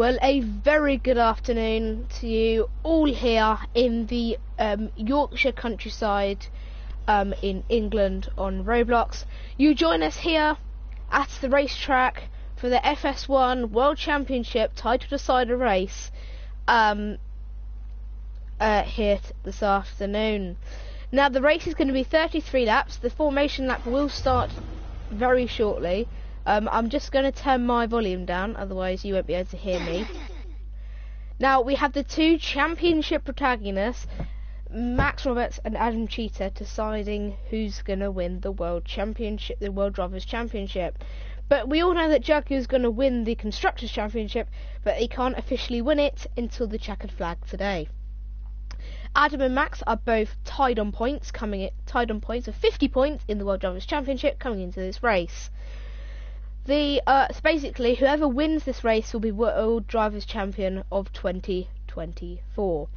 Well, a very good afternoon to you all here in the Yorkshire countryside in England on Roblox. You join us here at the racetrack for the FS1 World Championship title decider race here this afternoon. Now the race is going to be 33 laps. The formation lap will start very shortly. I'm just going to turn my volume down, otherwise you won't be able to hear me. Now we have the two championship protagonists, Max Roberts and Adam Cheetah, deciding who's going to win the World Championship, the World Drivers' Championship. But we all know that Juggy is going to win the Constructors' Championship, but he can't officially win it until the checkered flag today. Adam and Max are both tied on points of 50 points in the World Drivers' Championship coming into this race. So basically, whoever wins this race will be World Drivers' Champion of 2024.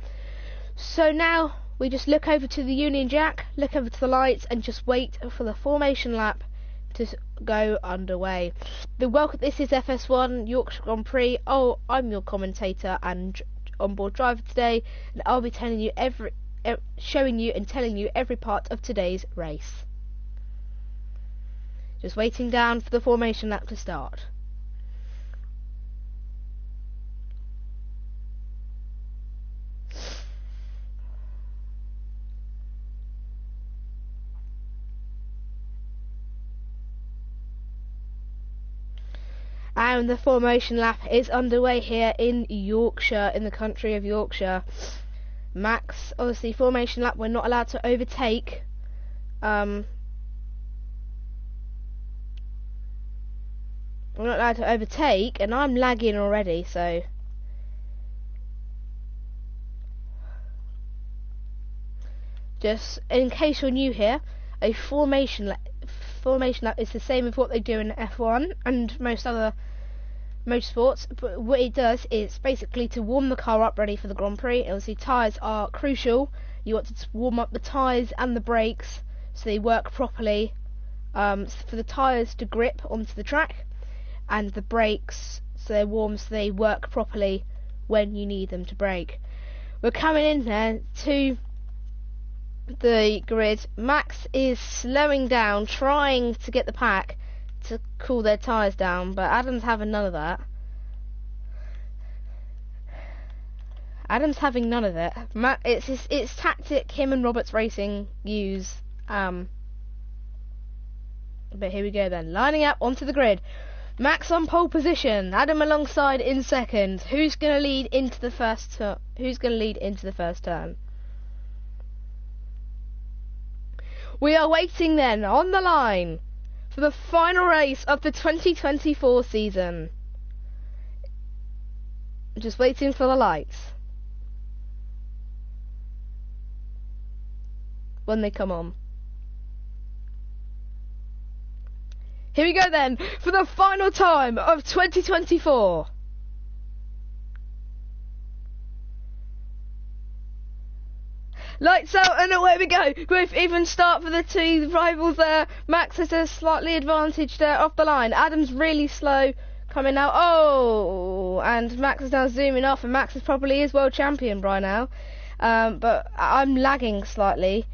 So now we just look over to the Union Jack, look over to the lights, and just wait for the formation lap to go underway. This is FS1 Yorkshire Grand Prix. Oh, I'm your commentator and onboard driver today, and I'll be telling you showing you and telling you every part of today's race. Just waiting down for the formation lap to start. And the formation lap is underway here in Yorkshire, in the country of Yorkshire. Max, obviously formation lap, we're not allowed to overtake. We're not allowed to overtake, and I'm lagging already, so... Just in case you're new here, a formation lap is the same as what they do in F1 and most other motorsports, but what it does is basically to warm the car up ready for the Grand Prix. Obviously tyres are crucial. You want to warm up the tyres and the brakes so they work properly, for the tyres to grip onto the track, and the brakes so they're warm so they work properly when you need them to brake. We're coming in there to the grid. Max is slowing down, trying to get the pack to cool their tyres down, but Adam's having none of that. Adam's having none of it. It's tactic him and Roberts Racing use. But here we go then, lining up onto the grid. Max on pole position, Adam alongside in second. Who's going to lead into the first turn? We are waiting then on the line for the final race of the 2024 season. Just waiting for the lights. When they come on. Here we go then for the final time of 2024. Lights out and away we go with even start for the two rivals there. Max has a slightly advantage there off the line. Adam's really slow coming out. Oh, and Max is now zooming off, and Max is probably his world champion by now. But I'm lagging slightly.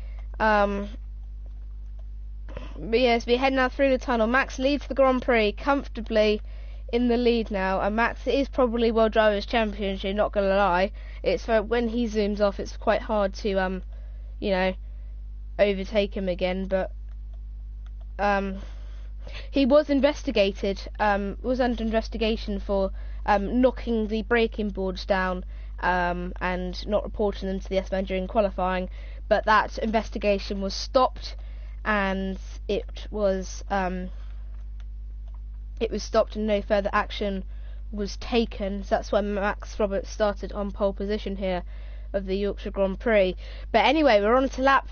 But yes, we're heading out through the tunnel. Max leads the Grand Prix comfortably in the lead now, and Max is probably World Drivers' Championship, not gonna lie. It's for when he zooms off, it's quite hard to you know, overtake him again, but he was investigated, was under investigation for knocking the braking boards down and not reporting them to the S-Man during qualifying, but that investigation was stopped, and it was stopped and no further action was taken. So that's when Max Roberts started on pole position here of the Yorkshire Grand Prix. But anyway, we're on to lap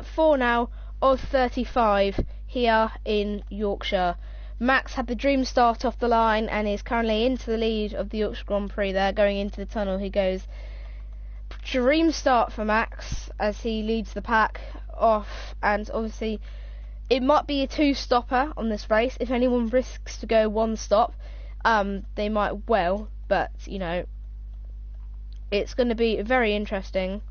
4 now of 35 here in Yorkshire. Max had the dream start off the line and is currently into the lead of the Yorkshire Grand Prix there. Going into the tunnel he goes. Dream start for Max as he leads the pack off, and obviously it might be a two-stopper on this race. If anyone risks to go one stop, They might well, but you know, it's going to be very interesting.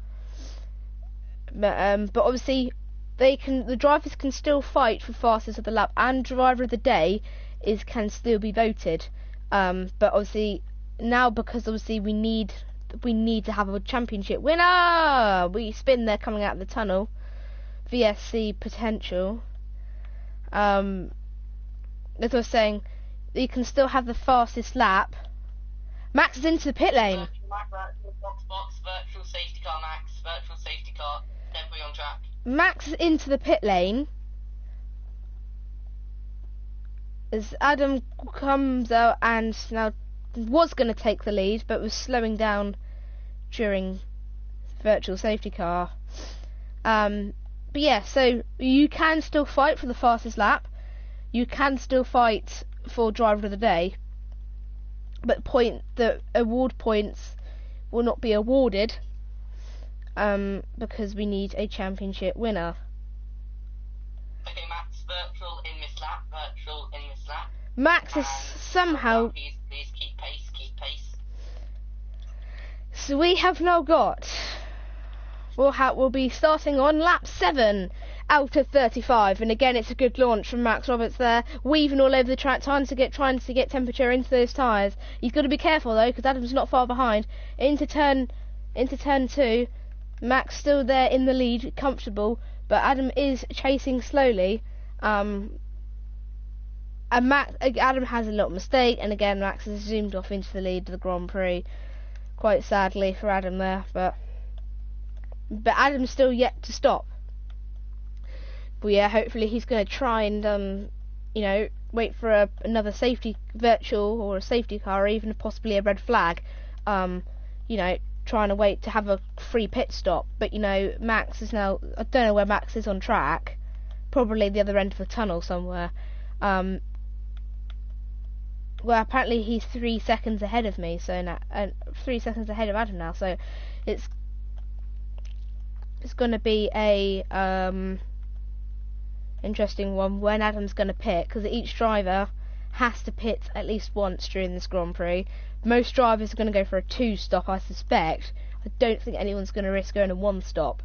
But obviously, the drivers can still fight for fastest of the lap, and driver of the day can still be voted. But obviously now, because obviously we need to have a championship winner. We spin there coming out of the tunnel. VSC potential. As I was saying, you can still have the fastest lap. Max is into the pit lane. Box, virtual safety car, Max. Virtual safety car. Debris on track. Max is into the pit lane. As Adam comes out and now was going to take the lead, but was slowing down during virtual safety car. But yeah, so you can still fight for the fastest lap. You can still fight for driver of the day, but the award points will not be awarded because we need a championship winner. Okay, Max, virtual in this lap. Virtual in this lap. Max is somehow. Please keep pace. Keep pace. So we have now got. We'll be starting on lap 7 out of 35, and again it's a good launch from Max Roberts there, weaving all over the track, trying to get temperature into those tyres. He's got to be careful though, because Adam's not far behind. Into turn 2, Max still there in the lead, comfortable, but Adam is chasing slowly. And Adam has a little mistake, and again Max has zoomed off into the lead of the Grand Prix. Quite sadly for Adam there, but Adam's still yet to stop. But yeah, hopefully he's going to try and you know, wait for another safety virtual or a safety car, or even possibly a red flag. You know, trying to wait to have a free pit stop. But you know, Max is now, I don't know where Max is on track, probably the other end of the tunnel somewhere. Well, apparently he's 3 seconds ahead of me, so now 3 seconds ahead of Adam now. So it's going to be a interesting one when Adam's going to pit, because each driver has to pit at least once during this Grand Prix. Most drivers are going to go for a 2 stop, I suspect. I don't think anyone's going to risk going a 1 stop,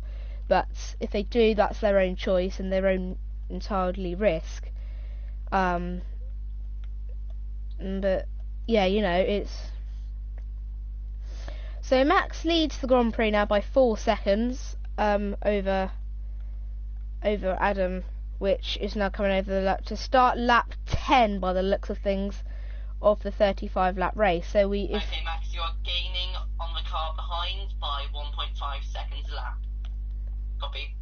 but if they do, that's their own choice and their own entirely risk. But yeah, you know, it's so Max leads the Grand Prix now by 4 seconds over Adam, which is now coming over the lap to start lap 10 by the looks of things of the 35 lap race. So okay, Max, you are gaining on the car behind by 1.5 seconds a lap. Copy.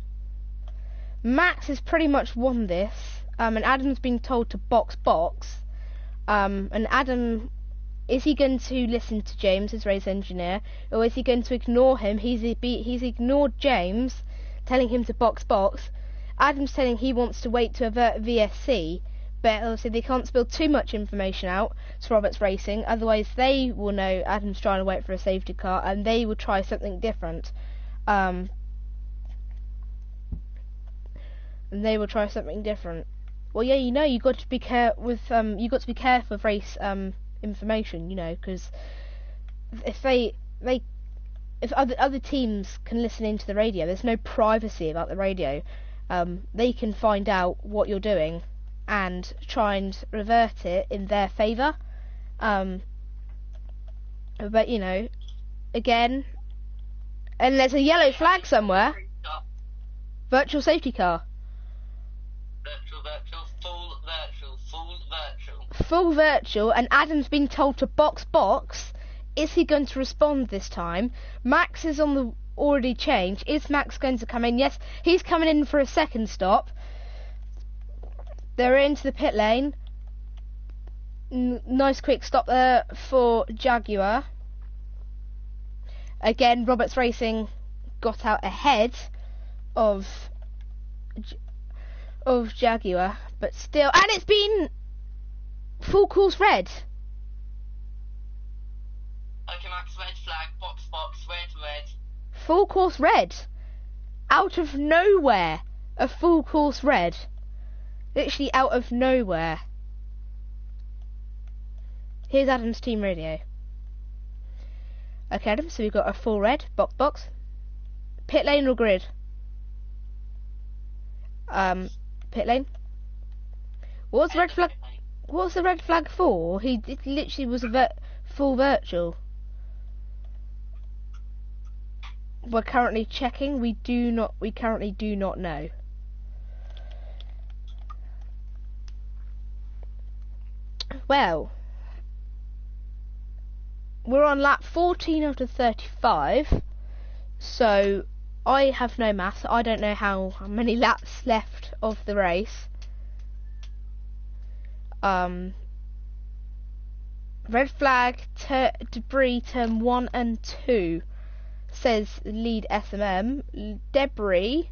Max has pretty much won this, and Adam's been told to box. And Adam, is he going to listen to James, his race engineer, or is he going to ignore him? He's ignored James, telling him to box. Adam's saying he wants to wait to avert VSC, but obviously they can't spill too much information out to Roberts Racing, otherwise they will know Adam's trying to wait for a safety car, and they will try something different. Well, yeah, you know, you got to be careful with race information, you know, because if other teams can listen into the radio, there's no privacy about the radio. They can find out what you're doing and try and revert it in their favour. But you know, again, and there's a yellow flag somewhere. Virtual safety car. Full virtual, and Adam's been told to box. Is he going to respond this time? Max is on the already changed. Is Max going to come in? Yes, he's coming in for a second stop. They're into the pit lane. Nice quick stop there for Jaguar. Again, Roberts Racing got out ahead of Jaguar, but still, and it's been full course red. Okay, Max, red flag, box, red. Full course red. Out of nowhere, a full course red. Literally out of nowhere. Here's Adam's team radio. Okay, Adam, so we've got a full red box. Pit lane or grid? Pit lane. What's the red flag? What's the red flag for? It literally was a full virtual. We're currently checking. We currently do not know. Well, we're on lap 14 out of 35, so I have no maths. I don't know how many laps left of the race. Red flag, debris, turn 1 and 2, says lead SMM. Debris.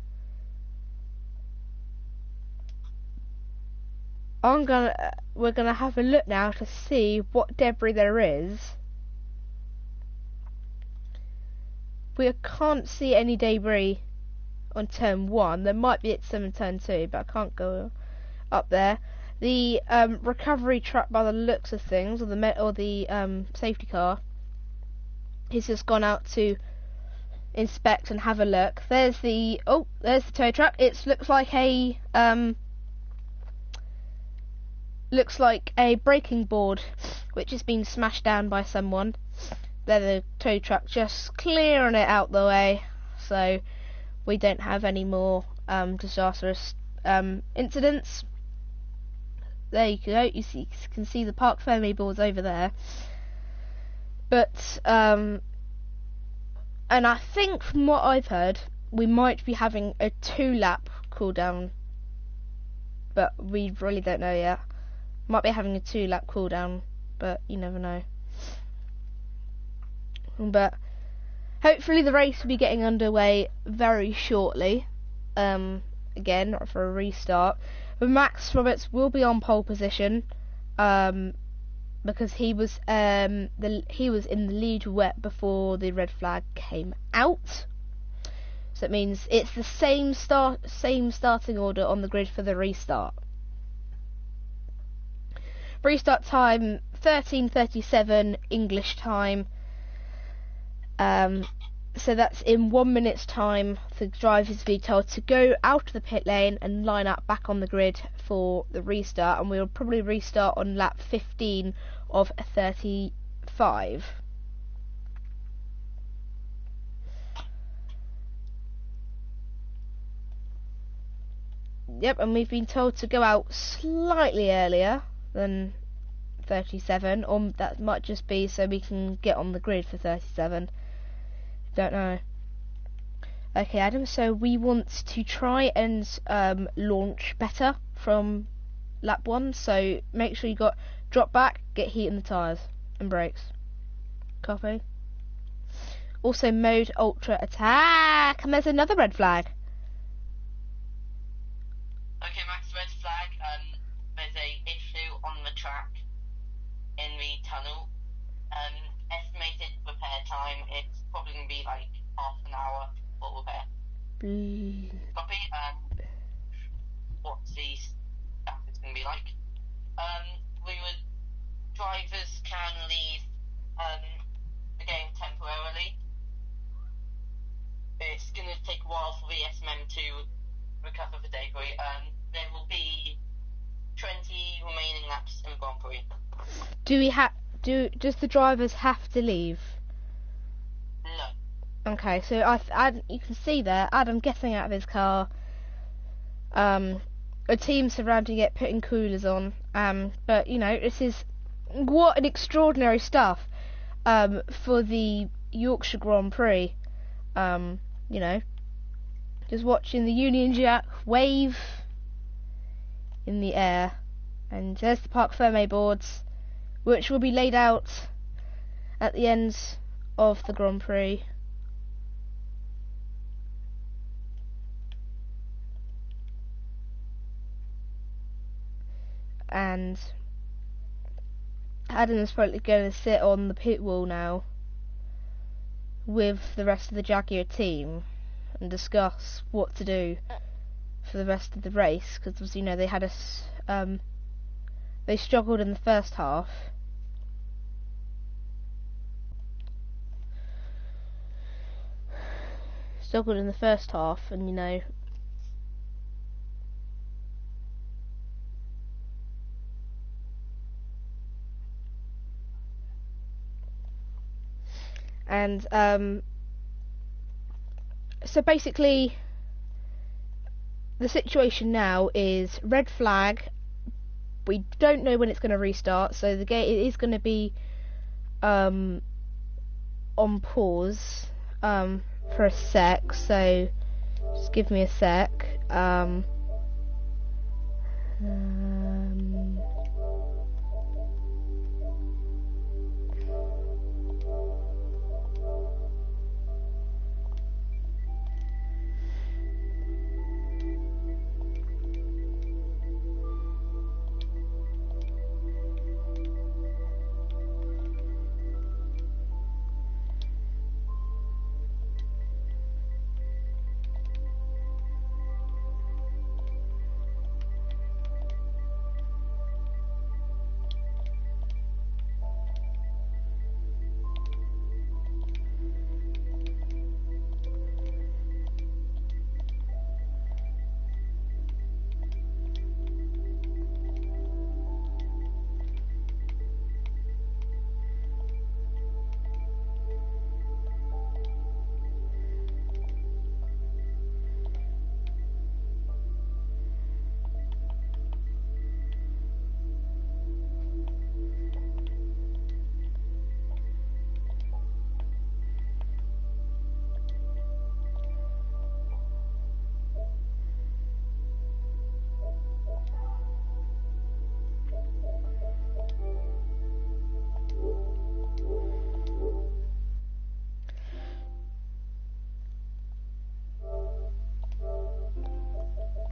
We're gonna have a look now to see what debris there is. We can't see any debris on turn 1. There might be at some turn 2, but I can't go up there. The recovery truck, by the looks of things, or the safety car, he's just gone out to inspect and have a look. There's the tow truck. It looks like a braking board which has been smashed down by someone. There's the tow truck just clearing it out the way, so we don't have any more disastrous incidents. There you go. You can see the park Fermi boards over there. But and I think from what I've heard, we might be having a 2-lap cooldown, but we really don't know yet. Might be having a 2-lap cooldown, but you never know. But hopefully the race will be getting underway very shortly. Again, for a restart. But Max Roberts will be on pole position, because he was in the lead wet before the red flag came out. So it means it's the same starting order on the grid for the restart. Restart time 13:37 English time. So that's in 1 minute's time. The drivers will be told to go out of the pit lane and line up back on the grid for the restart, and we'll probably restart on lap 15 of 35. Yep, and we've been told to go out slightly earlier than 37, or that might just be so we can get on the grid for 37. Don't know. Okay, Adam, so we want to try and launch better from lap 1, so make sure you got drop back, get heat in the tyres and brakes. Copy. Also mode ultra attack, and there's another red flag. Okay, Max, red flag. There's a issue on the track in the tunnel. Estimated repair time, it's probably going to be like half an hour for repair. Copy. What's the status going to be like? Drivers can leave the game temporarily. It's going to take a while for the SMM to recover the debris. There will be 20 remaining laps in Grand Prix. Does the drivers have to leave? No. Okay, so you can see there, Adam getting out of his car, a team surrounding it, putting coolers on, but you know, this is what an extraordinary stuff for the Yorkshire Grand Prix. You know, just watching the Union Jack wave in the air, and there's the Parc Fermé boards, which will be laid out at the end of the Grand Prix. And Adam's probably going to sit on the pit wall now with the rest of the Jaguar team and discuss what to do for the rest of the race, because you know they had they struggled in the first half, struggled in the first half, and you know. And so basically, the situation now is red flag. We don't know when it's going to restart, so the game it is going to be on pause for a sec. So just give me a sec.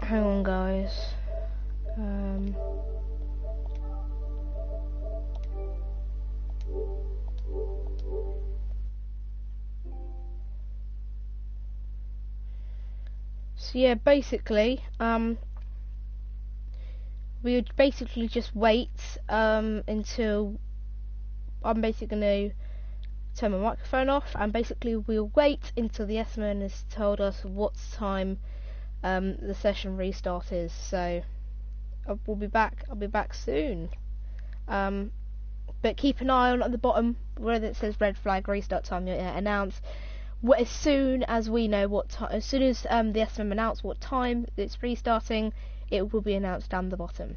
Hang on, guys. So yeah, basically, we would basically just wait until I'm basically going to turn my microphone off, and basically we'll wait until the SMN has told us what time the session restart is. So we'll be back. I'll be back soon. But keep an eye on at the bottom where it says red flag restart time. Announce as soon as we know what time. As soon as the SMM announce what time it's restarting, it will be announced down the bottom.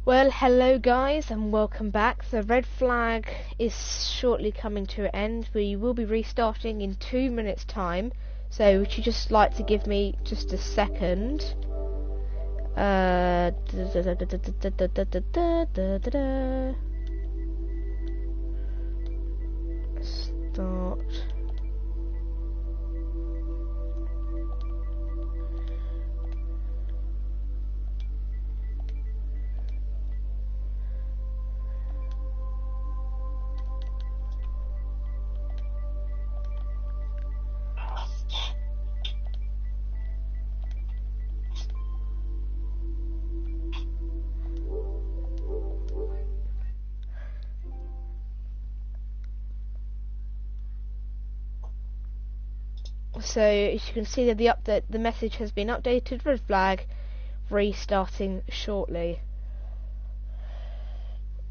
Well, hello guys and welcome back. The red flag is shortly coming to an end. We will be restarting in 2 minutes time. So would you just like to give me just a second? Start. So as you can see that the message has been updated. Red flag, restarting shortly.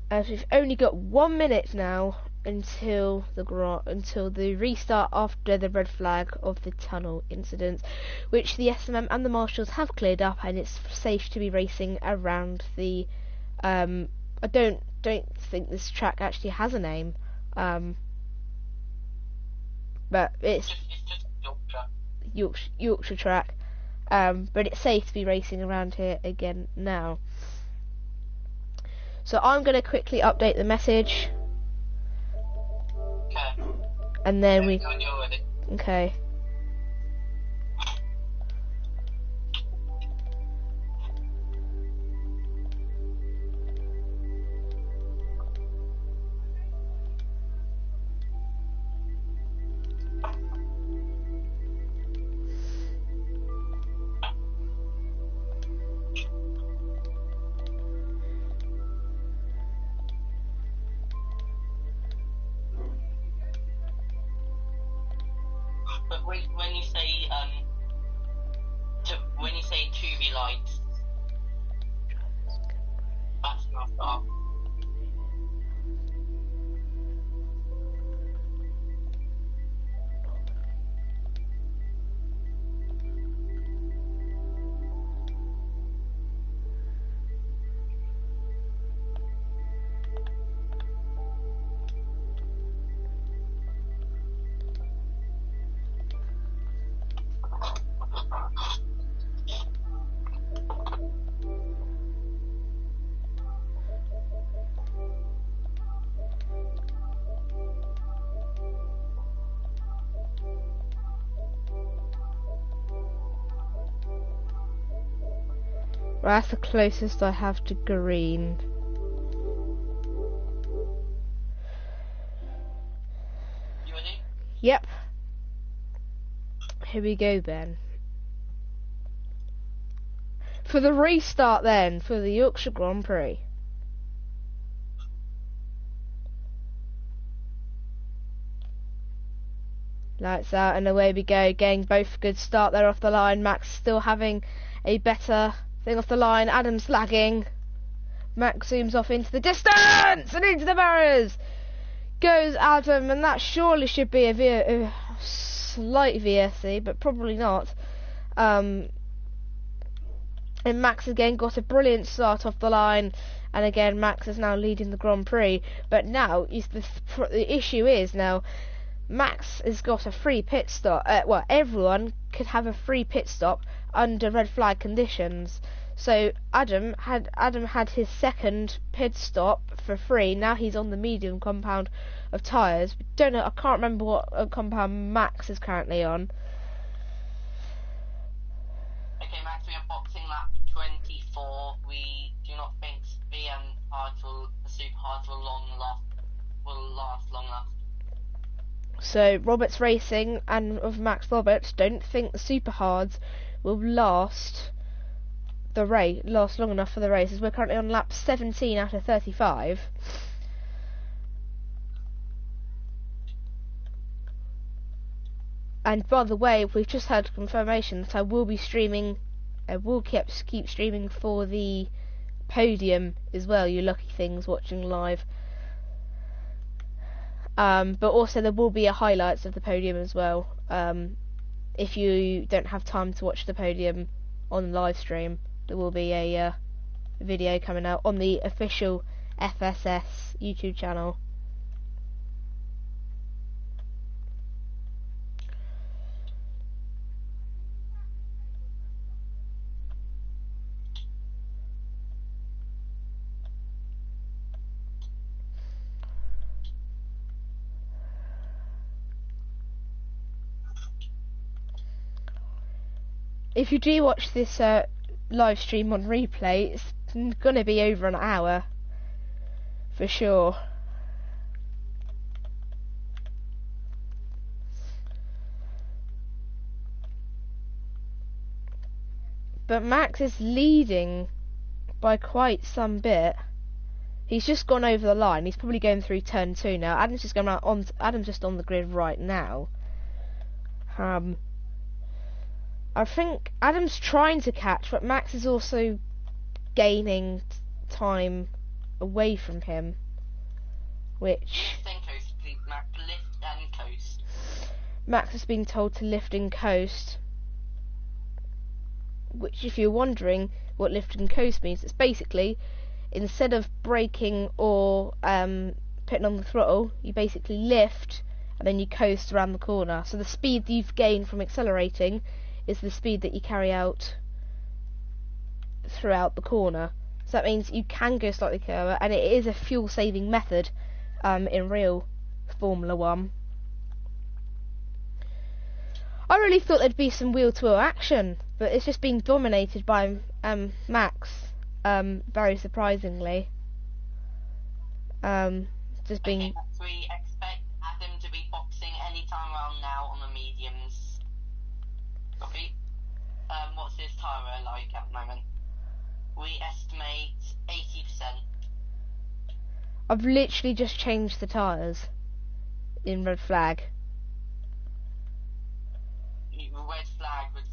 As we've only got 1 minute now until the restart after the red flag of the tunnel incident, which the SMM and the marshals have cleared up, and it's safe to be racing around the. I don't think this track actually has a name, but it's just Yorkshire track, but it's safe to be racing around here again now. So I'm going to quickly update the message. Okay. And then we... When you're ready. Okay. But when you say when you say 2B lights, that's not start. Well, that's the closest I have to green. You ready? Yep. Here we go then. For the restart then, for the Yorkshire Grand Prix. Lights out and away we go, getting both a good start there off the line. Max still having a better thing off the line. Adam's lagging. Max zooms off into the distance and into the barriers. Goes Adam, and that surely should be a slight VSC, but probably not. And Max again got a brilliant start off the line, and again Max is now leading the Grand Prix. But now the issue is now Max has got a free pit stop. Well, everyone could have a free pit stop under red flag conditions. So Adam had his second pit stop for free. Now he's on the medium compound of tyres. Don't know. I can't remember what compound Max is currently on. Okay, Max, we are boxing lap 24. We do not think the super hards will last long enough. So Roberts Racing and of Max Roberts don't think the super hards will last long enough for the race, as we're currently on lap 17 out of 35. And by the way, we've just had confirmation that I will be streaming. I will keep streaming for the podium as well. You lucky things watching live. But also there will be a highlights of the podium as well. If you don't have time to watch the podium on live stream, there will be a video coming out on the official FSS YouTube channel. If you do watch this live stream on replay, it's gonna be over an hour for sure. But Max is leading by quite some bit. He's just gone over the line. He's probably going through turn 2 now. Adam's just going on. Adam's just on the grid right now. I think Adam's trying to catch, but Max is also gaining time away from him, which Lift and coast, please, Max. Lift and coast. Max has been told to lift and coast, which, if you're wondering what lift and coast means, it's basically, instead of braking or putting on the throttle, you basically lift and then you coast around the corner. So the speed that you've gained from accelerating is the speed that you carry out throughout the corner. So that means you can go slightly slower, and it is a fuel saving method in real Formula 1. I really thought there'd be some wheel-to-wheel action, but it's just being dominated by Max, very surprisingly. Just being... We expect Adam to be boxing any time around now on the mediums. Copy. What's his tyre like at the moment? We estimate 80%. I've literally just changed the tyres in red flag. The red flag was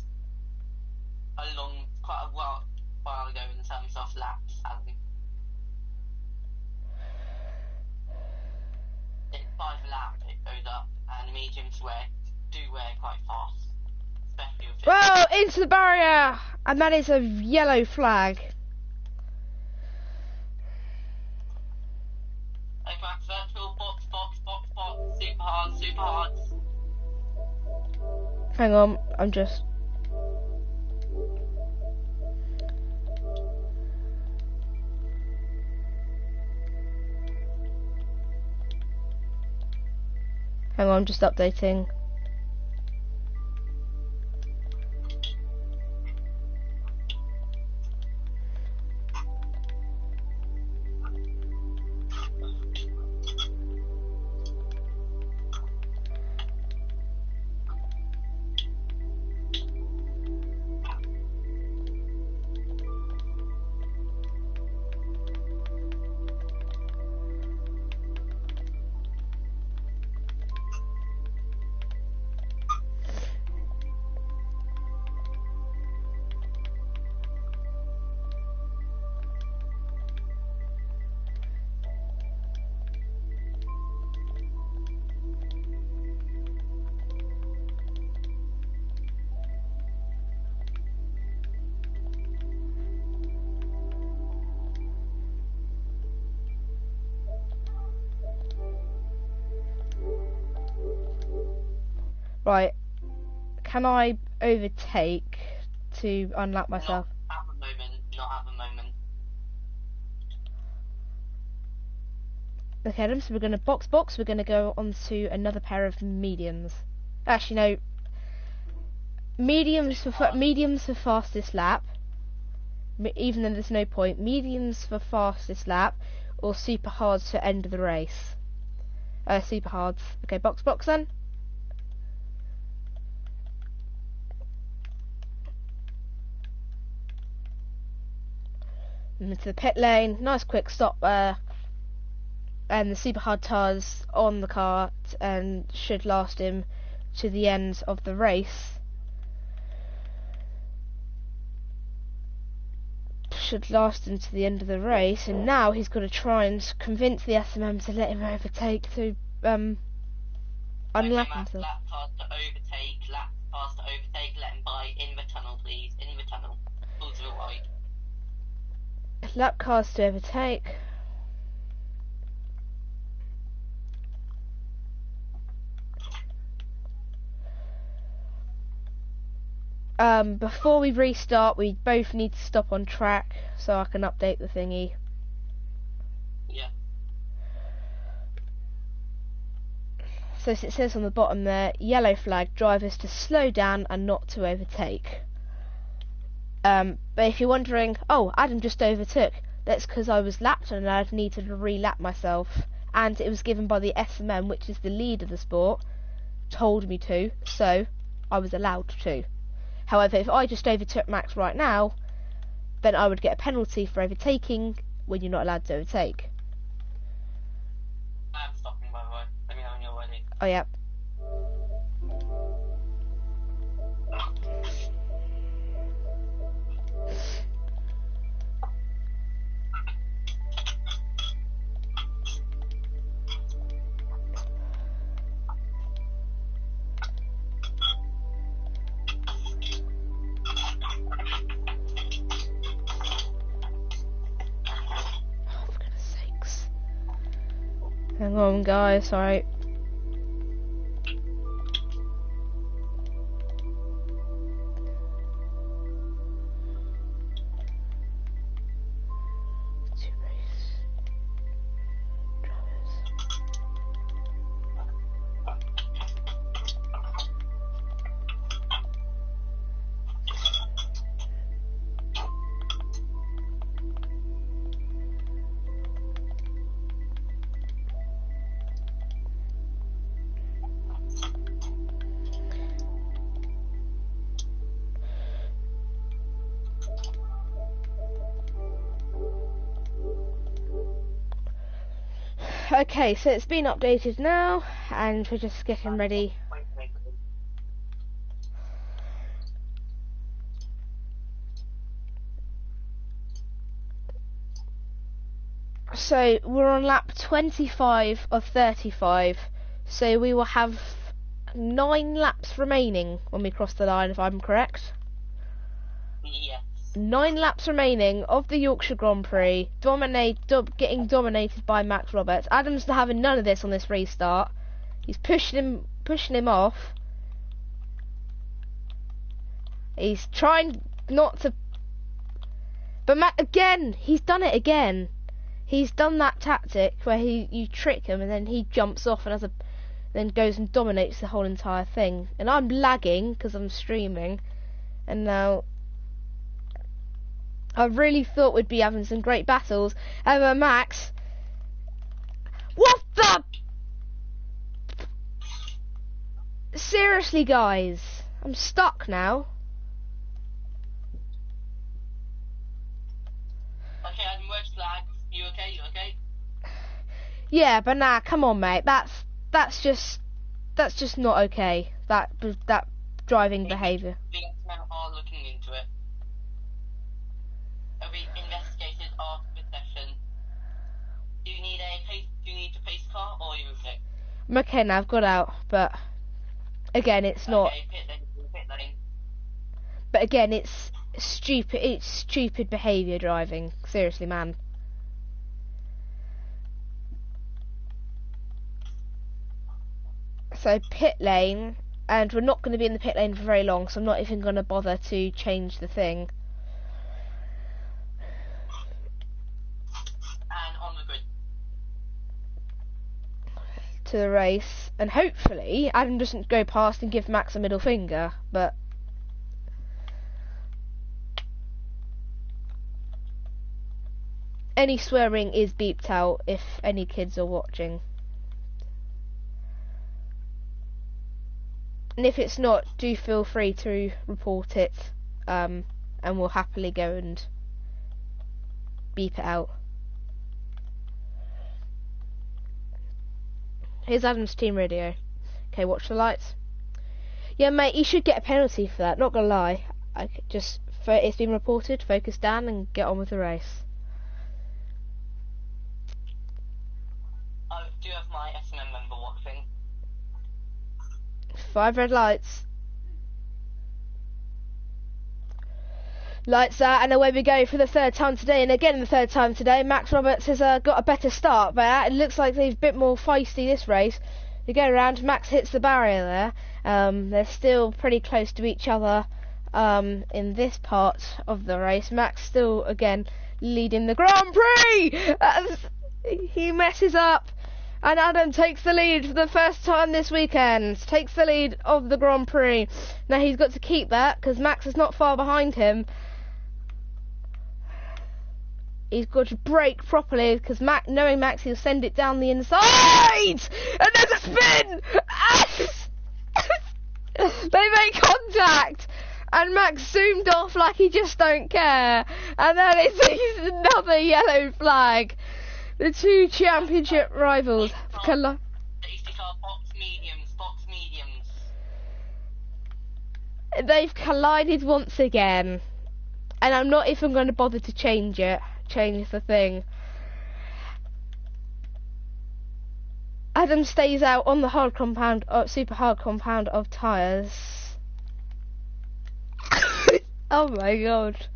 quite a while ago in terms of laps, Adam. It's 5 laps it goes up, and mediums do wear quite fast. Especially with Whoa! Into the barrier! And that is a yellow flag. Okay, Max, vertical, box, super hard. Hang on, I'm just... Hang on, I'm just updating. Right, can I overtake to unlap myself? Not at the moment. Okay, Adam, so we're going to box, we're going to go on to another pair of mediums. Actually, no. Mediums for fastest lap, even though there's no point. Mediums for fastest lap, or super hards for end of the race. Super hards. Okay, box then. Into the pit lane, nice quick stop there, and the super hard tyres on the car and should last him to the end of the race. And now he's got to try and convince the SMM to let him overtake to unlap himself. Lap past to overtake, let him by in the tunnel, please, in the tunnel. Pull to the right. lap cars to overtake. Before we restart, we both need to stop on track so I can update the thingy. Yeah. So as it says on the bottom there, yellow flag, drivers to slow down and not to overtake. But if you're wondering, oh, Adam just overtook, that's because I was lapped and I'd needed to re-lap myself. And it was given by the SMM, which is the lead of the sport, told me to, so I was allowed to. However, if I just overtook Max right now, then I would get a penalty for overtaking when you're not allowed to overtake. I'm stopping, by the way. Let me know when you're ready. Oh, yeah. Hang on, guys, sorry. Okay, so it's been updated now, and we're just getting ready. So we're on lap 25 of 35, so we will have 9 laps remaining when we cross the line, if I'm correct. Yes. 9 laps remaining of the Yorkshire Grand Prix, getting dominated by Max Roberts. Adam's having none of this on this restart. He's pushing him off. He's trying not to, but again, he's done it again. He's done that tactic where you trick him and then he jumps off and then goes and dominates the whole entire thing. And I'm lagging because I'm streaming, and now I really thought we'd be having some great battles. Max, what the? Seriously, guys, I'm stuck now. Okay, Adam, where's flag? You okay? You okay? Yeah, but nah, come on, mate. That's just not okay. That driving behaviour. The X-Men are looking into it. It'll be investigated after the session. Do you need a pace car, or are you okay? I'm okay now. I've got out, but again, it's not. Okay, pit lane. But again, it's stupid. It's stupid behaviour driving. Seriously, man. So pit lane, and we're not going to be in the pit lane for very long, so I'm not even going to bother to change the thing. And on the grid. To the race, and hopefully Adam doesn't go past and give Max a middle finger, but any swearing is beeped out if any kids are watching. And if it's not, do feel free to report it, and we'll happily go and beep it out. Here's Adam's team radio. Okay, watch the lights. Yeah, mate, you should get a penalty for that, not gonna lie. It's been reported, focus down and get on with the race. I do have my SMM member watching. 5 red lights. Lights out, and away we go for the third time today, and again the third time today. Max Roberts has got a better start, but it looks like they're a bit more feisty this race. They go around, Max hits the barrier there. They're still pretty close to each other in this part of the race. Max still, again, leading the Grand Prix! He messes up, and Adam takes the lead for the first time this weekend. Takes the lead of the Grand Prix. Now he's got to keep that, because Max is not far behind him. He's got to brake properly, because knowing Max, he'll send it down the inside! And there's a spin! They make contact! And Max zoomed off like he just don't care. And then it's another yellow flag. The two championship rivals. Box mediums. They've collided once again. And I'm not even going to bother to change the thing. Adam stays out on the hard compound, super hard compound of tyres. Oh my god.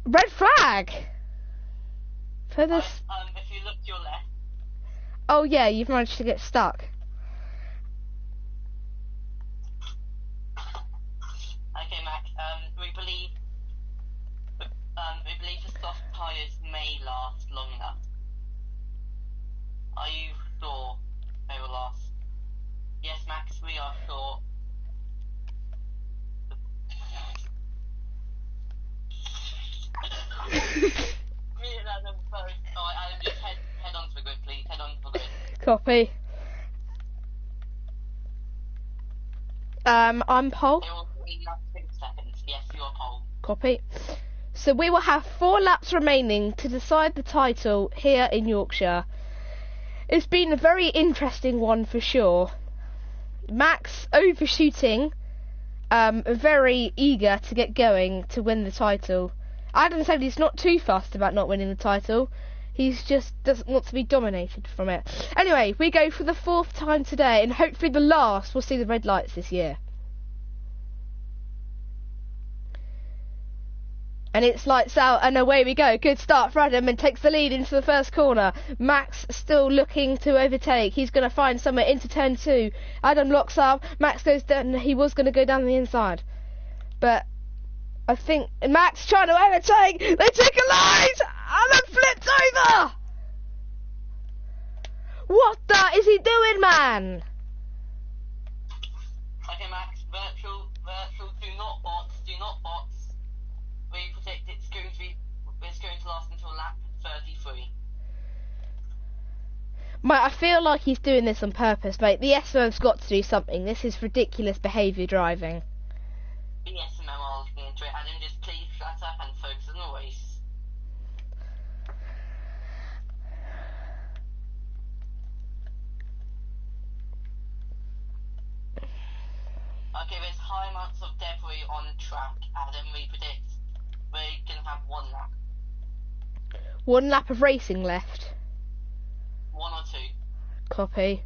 Red flag! For this. If you look to your left. Oh yeah, you've managed to get stuck. Okay, Max. We believe the soft tyres may last long enough. Are you sure they will last? Yes, Max, we are sure. Adam, just head on to the grid, please. Head on to the grid. Copy. I'm pole. It will be like 6 seconds. Yes, you are pole. Copy. So we will have 4 laps remaining to decide the title here in Yorkshire. It's been a very interesting one for sure. Max overshooting, very eager to get going to win the title. Adam said he's not too fussed about not winning the title. He's just doesn't want to be dominated from it. Anyway, we go for the 4th time today, and hopefully the last we'll see the red lights this year. And it's lights out, and away we go. Good start for Adam, and takes the lead into the first corner. Max still looking to overtake. He's going to find somewhere into turn 2. Adam locks up. Max goes down. He was going to go down the inside, but I think Max trying to overtake. They take a line, and then flips over. What the is he doing, man? Okay, Max. Virtual. Do not box. We predict it's going to last until lap 33. Mate, I feel like he's doing this on purpose, mate. The SMO's got to do something. This is ridiculous behaviour driving. The SMO are looking into it. Adam, just please shut up and focus on the race. Okay, there's high amounts of debris on track. Adam, we predict we're going to have 1 lap. 1 lap of racing left. 1 or 2. Copy.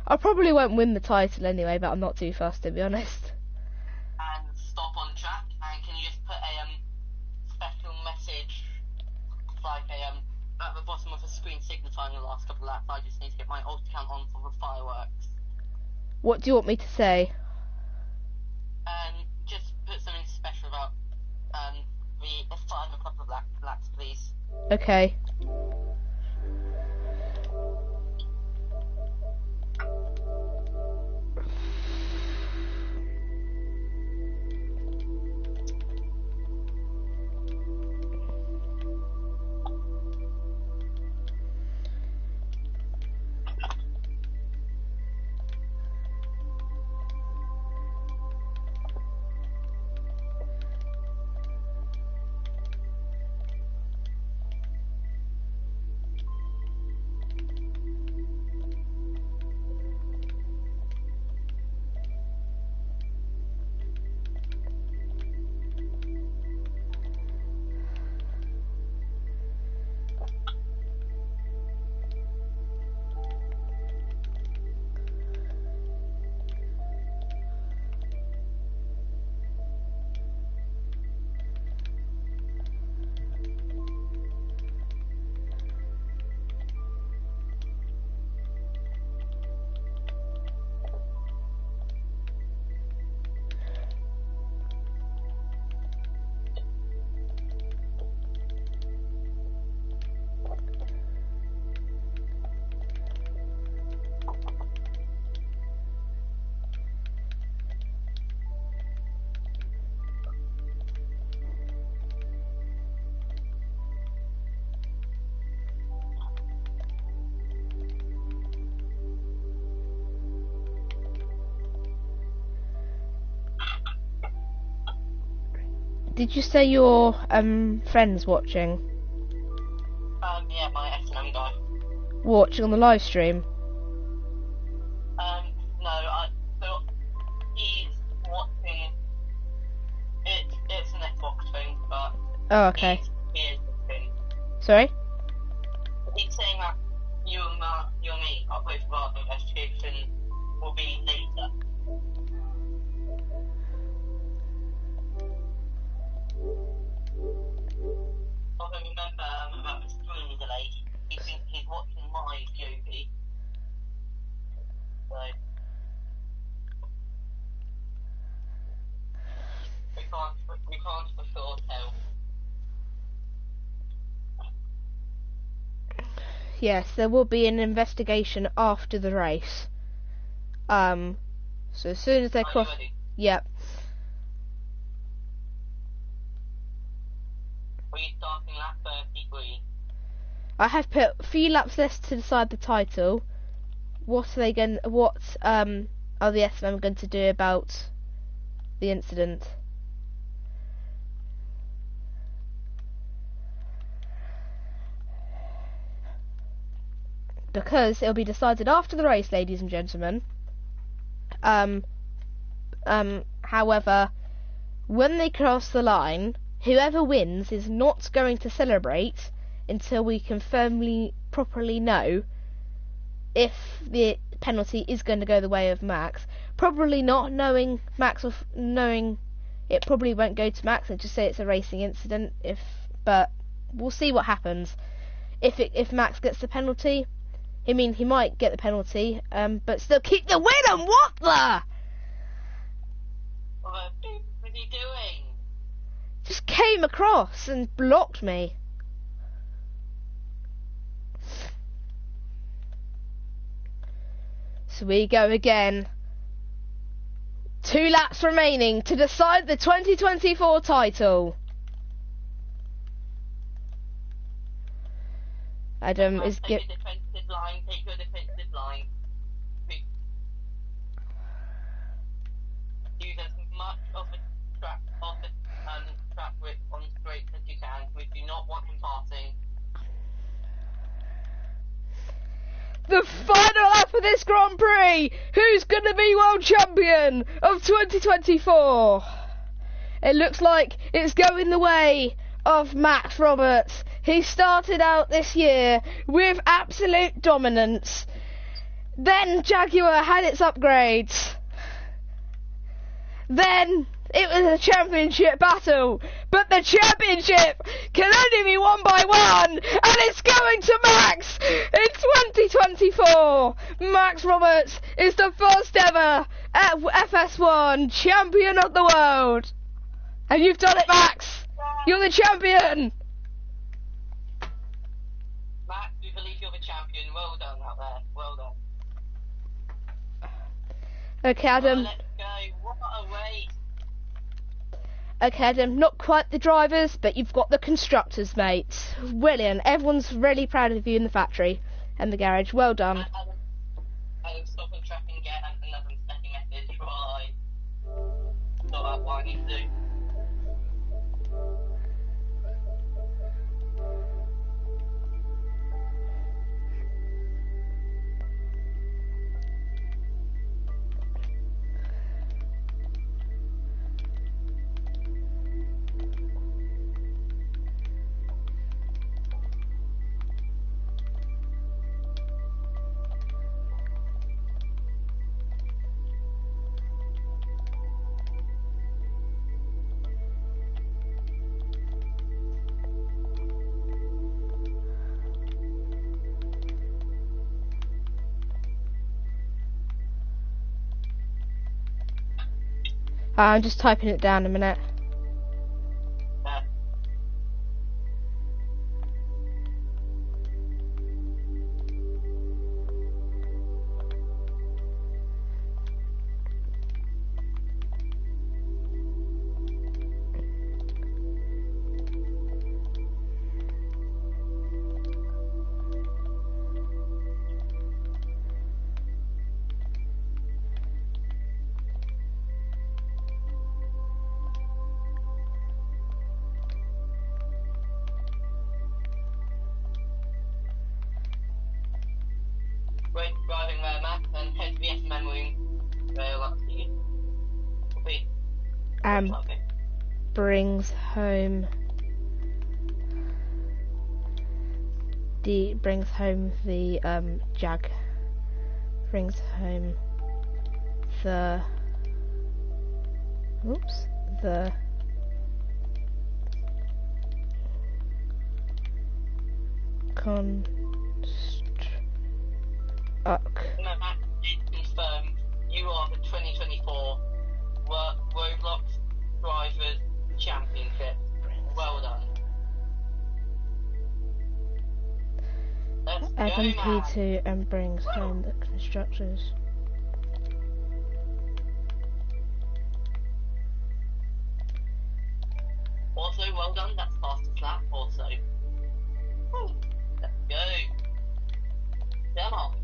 I probably won't win the title anyway, but I'm not too fussed, to be honest. And stop on track. And can you just put a special message, like at the bottom of the screen signifying the last couple of laps? I just need to get my alt account on for the fireworks. What do you want me to say? Just put something special about the final couple of laps, please. Okay. Did you say your friends watching? Yeah, my S&M guy. Watching on the live stream? No, so he's watching. It's an Xbox thing, but Oh, okay. he is watching. Sorry? He's saying that you and me are both of our investigation will be later. Also remember about the stream delay. He thinks he's watching my POV. So we can't for sure tell. Yes, there will be an investigation after the race. So as soon as they Are you cross... ready? Yep. Are you starting lap 33? I have put a few laps left to decide the title. What are the S&M going to do about the incident? Because it'll be decided after the race, ladies and gentlemen. However, when they cross the line, whoever wins is not going to celebrate until we can properly know if the penalty is going to go the way of Max. Probably not knowing Max, or knowing it probably won't go to Max and just say it's a racing incident. But we'll see what happens. If Max gets the penalty, I mean, he might get the penalty, but still keep the win. And what the? What is he doing? Just came across and blocked me. So we go again. 2 laps remaining to decide the 2024 title. Adam is Take your defensive line. Take your defensive line. Use as much of the track width on straight as you can. We do not want him passing. the final lap of this Grand Prix. Who's going to be World Champion of 2024? It looks like it's going the way of Max Roberts. He started out this year with absolute dominance. Then Jaguar had its upgrades. Then it was a championship battle, but the championship can only be won by one, and it's going to Max in 2024. Max Roberts is the first ever FS1 champion of the world. And you've done it, Max. You're the champion. Max, we believe you're the champion. Well done out there. Well done. Okay, Adam. Let's go. What a race. Okay, Adam, not quite the drivers, but you've got the constructors, mate. Brilliant. Everyone's really proud of you in the factory and the garage. Well done. Adam, stop and track and get another second message. Bye. Not that what I need to do. I'm just typing it down a minute. FPS memory. Very lucky. Wait. Brings home the Jag. Brings home the Confirmed. You are the 2024 Roblox Drivers Championship. Well done. Let's Evan go, P2 and brings home the constructors. Also, well done. That's fastest lap. Also. Woo. Let's go. Come on.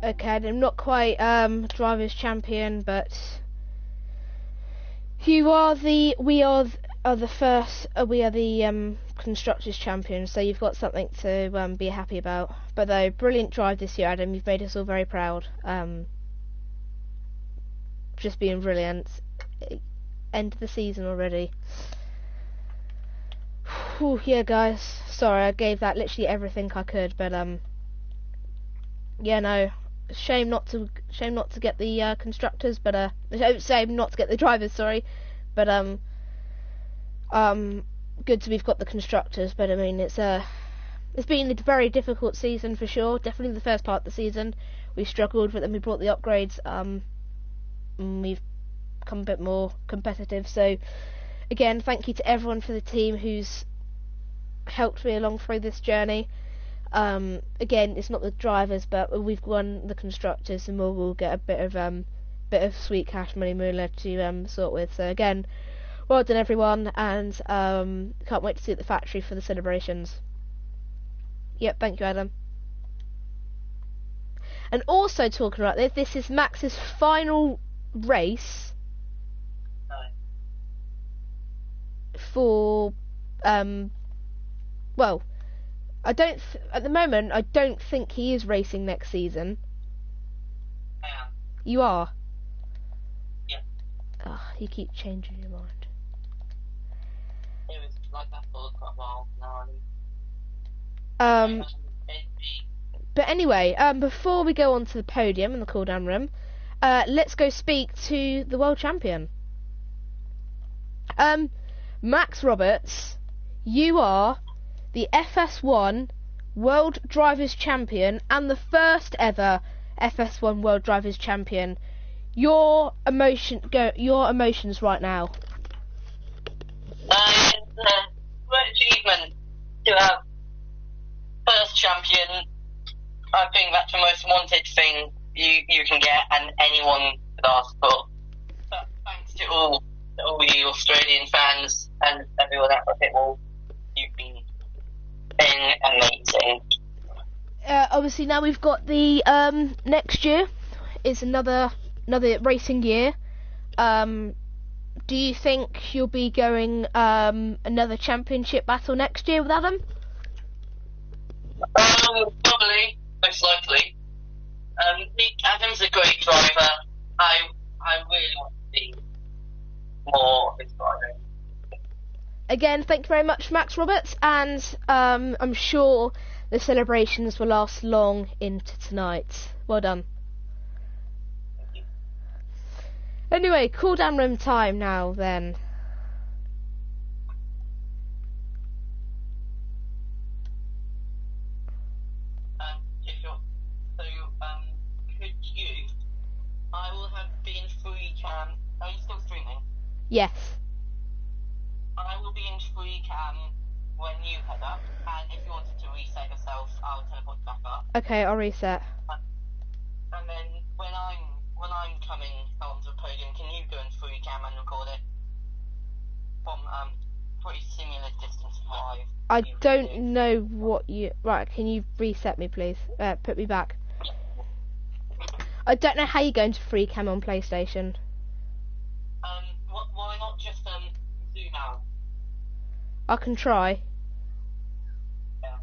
Okay, I'm not quite drivers champion, but we are the constructors champion, so you've got something to be happy about. But though, brilliant drive this year, Adam. You've made us all very proud. Just being brilliant. End of the season already. Whew, yeah, guys. Sorry, I gave that literally everything I could, but yeah, no. Shame not to get the constructors, but shame not to get the drivers. Sorry, but good to we've got the constructors. But I mean, it's been a very difficult season for sure. Definitely the first part of the season we struggled, but then we brought the upgrades. And we've become a bit more competitive. So again, thank you to everyone for the team who's helped me along through this journey. Again, it's not the drivers, but we've won the constructors, and we'll get a bit of sweet cash money moolah to sort with. So again, well done everyone, and can't wait to see you at the factory for the celebrations. Yep, thank you, Adam. And also talking about this is Max's final race for well, at the moment I don't think he is racing next season. I am. You are? Yeah. Oh, you keep changing your mind. It was like that for quite a while now. But anyway, before we go on to the podium in the cool down room, let's go speak to the world champion. Max Roberts, you are the FS1 World Drivers Champion and the first ever FS1 World Drivers Champion. Your emotions right now. It's a great achievement to have first champion. I think that's the most wanted thing you can get, and anyone could ask for. But thanks to all the Australian fans and everyone else at Pitbull, you've been amazing. Obviously now we've got the next year is another racing year. Do you think you'll be going another championship battle next year with Adam? Probably, most likely. Adam's a great driver. I really want to see more of his driving. Again, thank you very much, Max Roberts, and I'm sure the celebrations will last long into tonight. Well done. Thank you. Anyway, cool down room time now then. Yeah, sure. So, could you? I will have been free cam. Are you still streaming? Yes. I will be in free cam when you head up, and if you wanted to reset yourself, I'll teleport back up. Okay, I'll reset. And then when I'm coming onto the podium, can you go in free cam and record it from pretty similar distance live? I don't know what you... Right, can you reset me, please? Put me back. I don't know how you're going to free cam on PlayStation. Why not just zoom out? I can try. Yeah.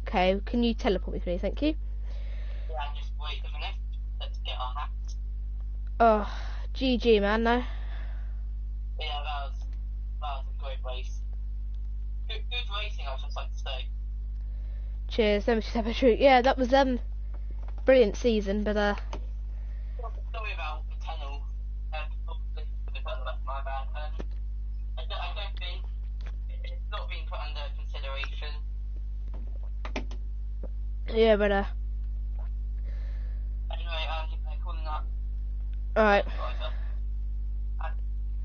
Okay, can you teleport me, please? Thank you. Yeah, just wait a minute. Let's get our hats. Oh, GG, man, no. Yeah, that was a great race. Good racing, I would just like to say. Cheers, let me just have a shoot. Yeah, that was brilliant season, but Sorry about the tunnel. That's my bad. I don't think it's not being put under consideration. yeah, but Anyway, they're calling up. alright.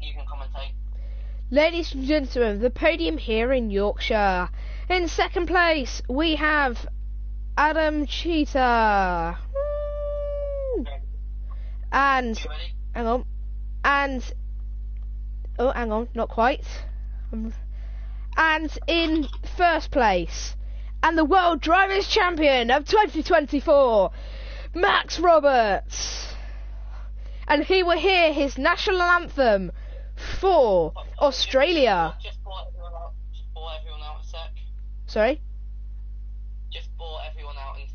You can commentate. Ladies and gentlemen, the podium here in Yorkshire. In second place, we have Adam Cheetah. Woo! And, You ready? hang on, and, oh, hang on, not quite. And in first place, and the World Drivers' Champion of 2024, Max Roberts. And he will hear his national anthem for Australia. Just bore everyone out a sec. Sorry? Just bore everyone out in a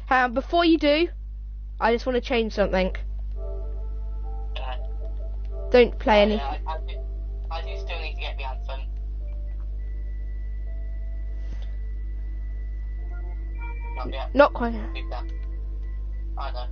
sec. Before you do, I just want to change something. Don't play any. Yeah, I do still need to get the anthem. Not yet. Not quite. Leave that. I know.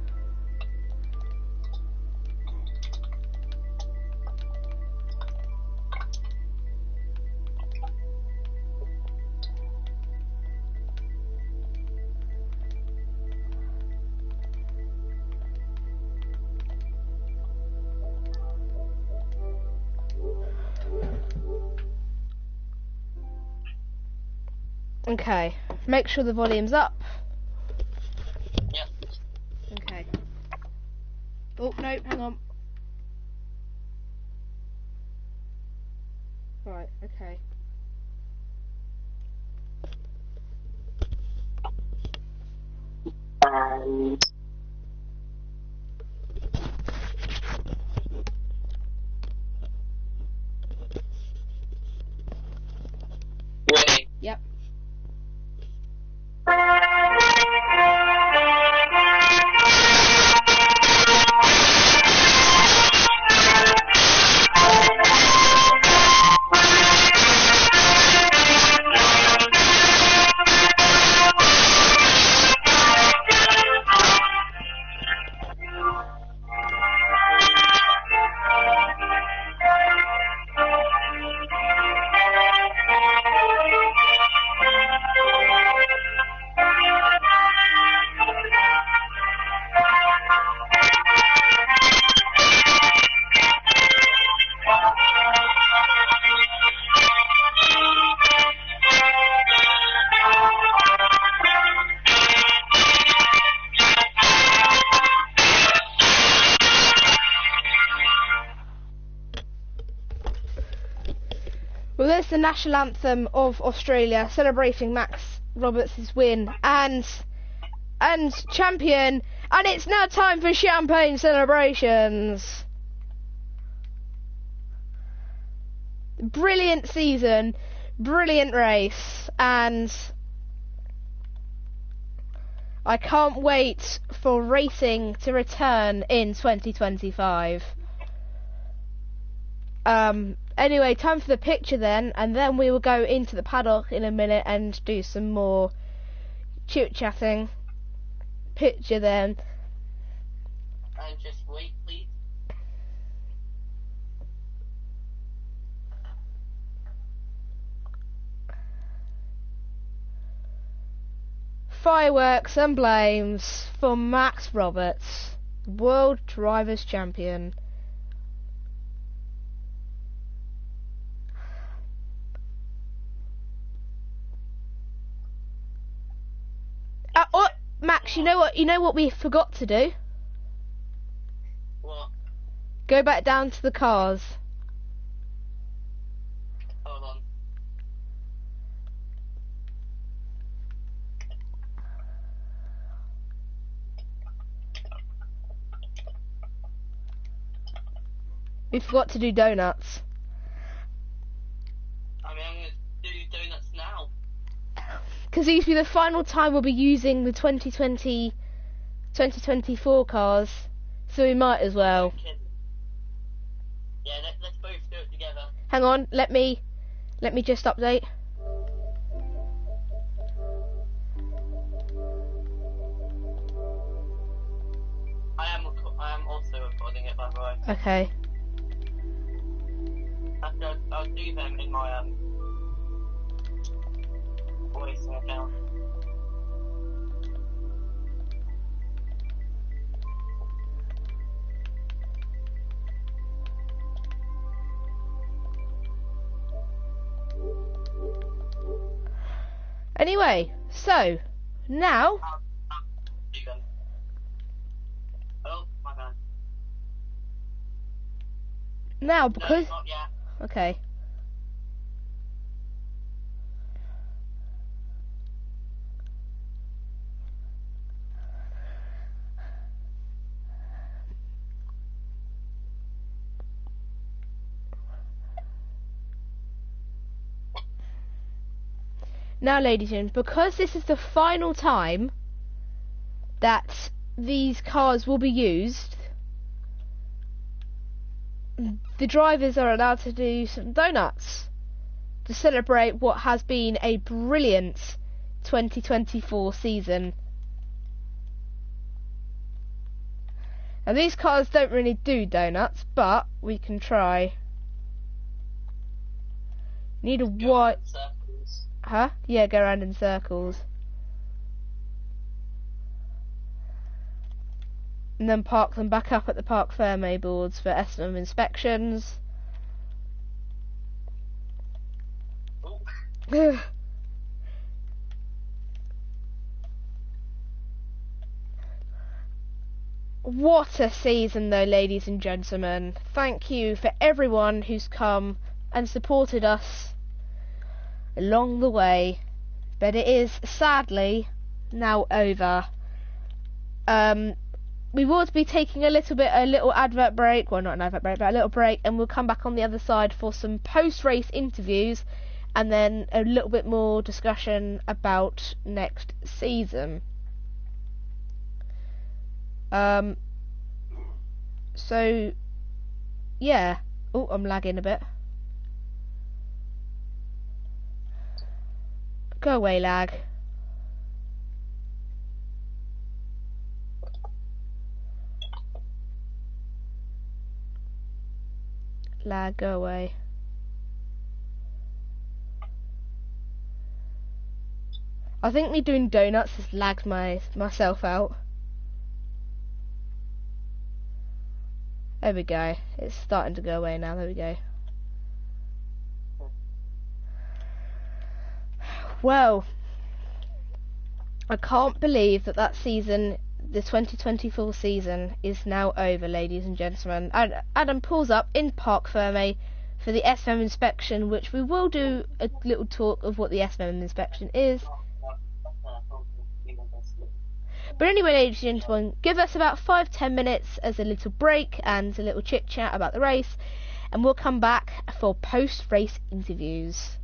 Okay. Make sure the volume's up. Yep. Okay. Oh, no, hang on. Right, okay. Ready? Yep. Well, there's the national anthem of Australia, celebrating Max Roberts' win and champion, and it's now time for champagne celebrations. Brilliant season, brilliant race, and I can't wait for racing to return in 2025. Anyway, time for the picture then, and then we will go into the paddock in a minute and do some more chit-chatting. Picture then. And just wait, please. Fireworks and blames for Max Roberts, World Drivers' Champion. Oh, Max, you know what? You know what we forgot to do? What? Go back down to the cars. Hold on. We forgot to do donuts. I mean, I'm going to do donuts now. Because these will be the final time we'll be using the 2024 cars, so we might as well. Okay. Yeah, let's both do it together. Hang on, let me just update. I am also recording it, by the way. Okay. I'll do them in my voicing account. Anyway, so now Do them. Oh, my bad. because No, not yet. okay. Now, ladies and gentlemen, because this is the final time that these cars will be used, the drivers are allowed to do some donuts to celebrate what has been a brilliant 2024 season. Now, these cars don't really do donuts, but we can try. Need a white... Circles. Huh? Yeah, go around in circles. And then park them back up at the Parc Fermé boards for S&M inspections. Oh, What a season though, ladies and gentlemen. Thank you for everyone who's come and supported us along the way. But it is sadly now over. We will be taking a little advert break. Well, not an advert break, but a little break, and we'll come back on the other side for some post-race interviews and then a little bit more discussion about next season. So, yeah. Oh, I'm lagging a bit. Go away, lag. Lag, go away. I think me doing donuts has lagged myself out. There we go. It's starting to go away now. There we go. Well, I can't believe that season, the 2024 season, is now over, ladies and gentlemen. Adam pulls up in Parc Fermé for the SM inspection, which we will do a little talk of what the SM inspection is. But anyway, ladies and gentlemen, give us about 5-10 minutes as a little break and a little chit chat about the race, and we'll come back for post-race interviews.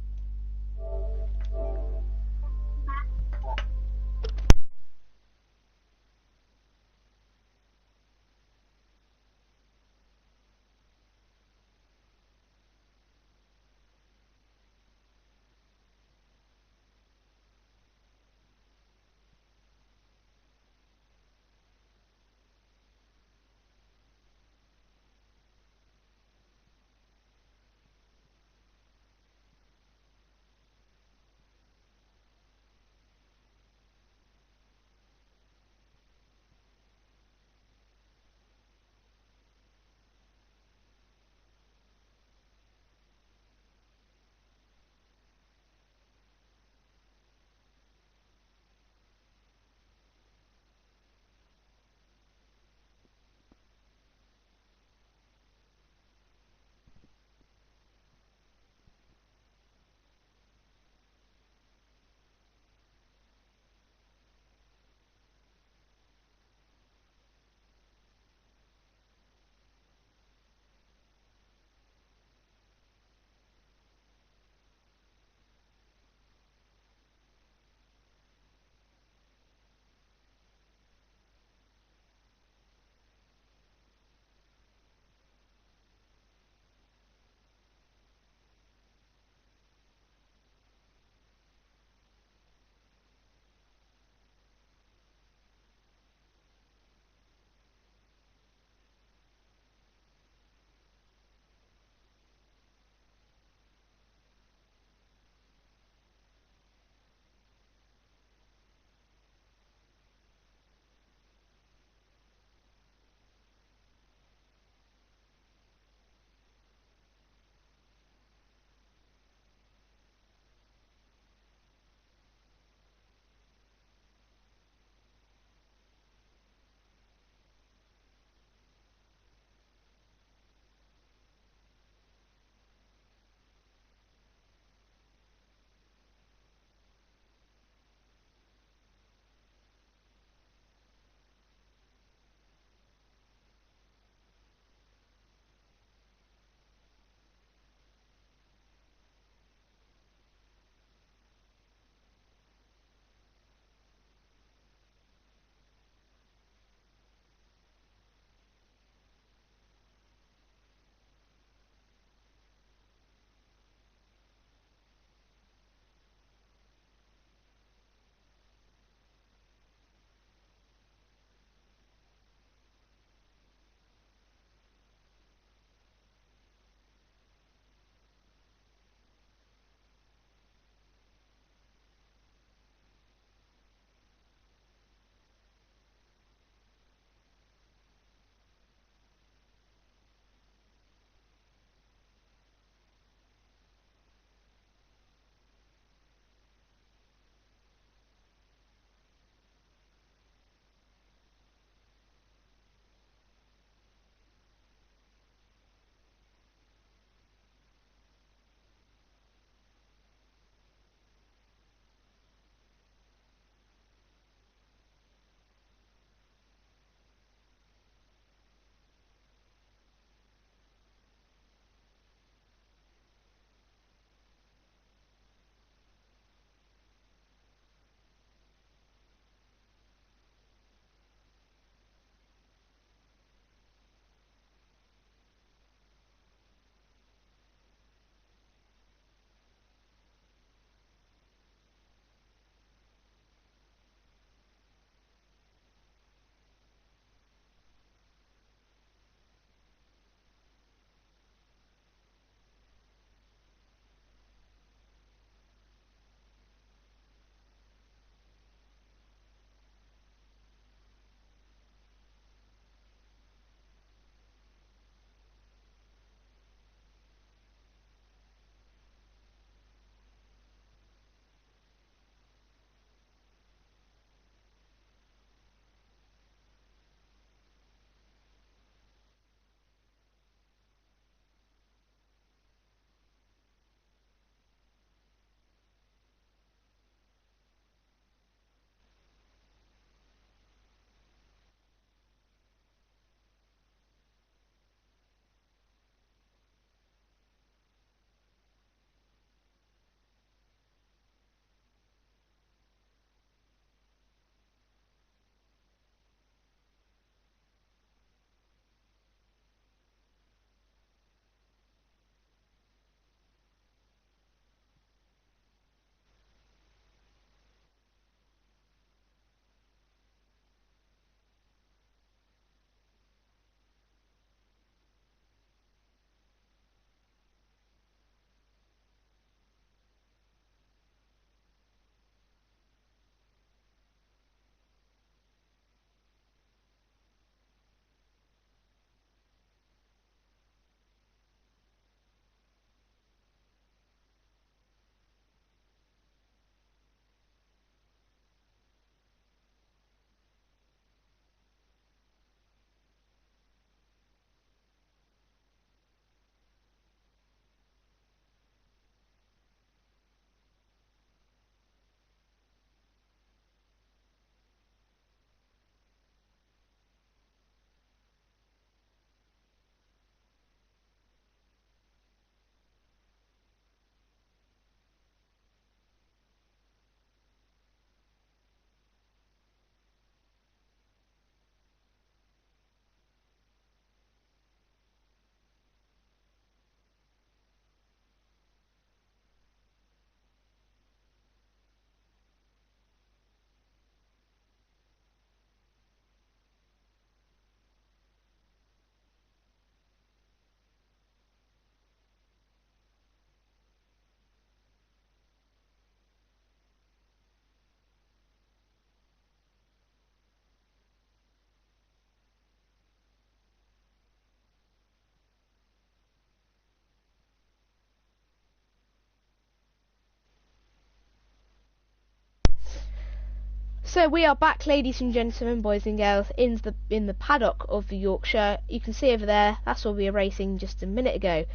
So we are back, ladies and gentlemen, boys and girls, in the paddock of the Yorkshire. You can see over there, that's where we were racing just a minute ago.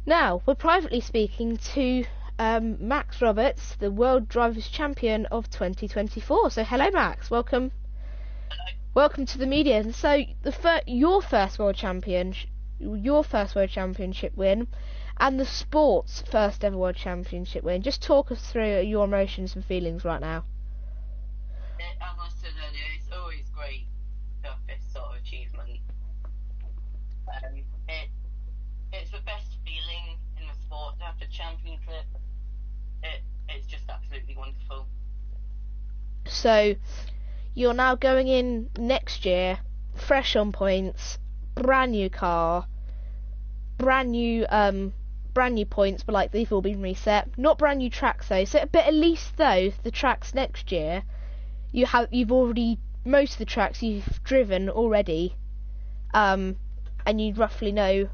Now, we're privately speaking to Max Roberts, the World Drivers' Champion of 2024. So hello Max, welcome. Welcome to the media. And so your first World Championship win, and the sport's first ever World Championship win. Just talk us through your emotions and feelings right now. As I said earlier, it's always great to have this sort of achievement. It's the best feeling in the sport to have the championship. It's just absolutely wonderful. So, you're now going in next year, fresh on points, brand new car, brand new points, but like they've all been reset. Not brand new tracks though. So, but at least though the tracks next year, you've already, most of the tracks you've driven already, and you roughly know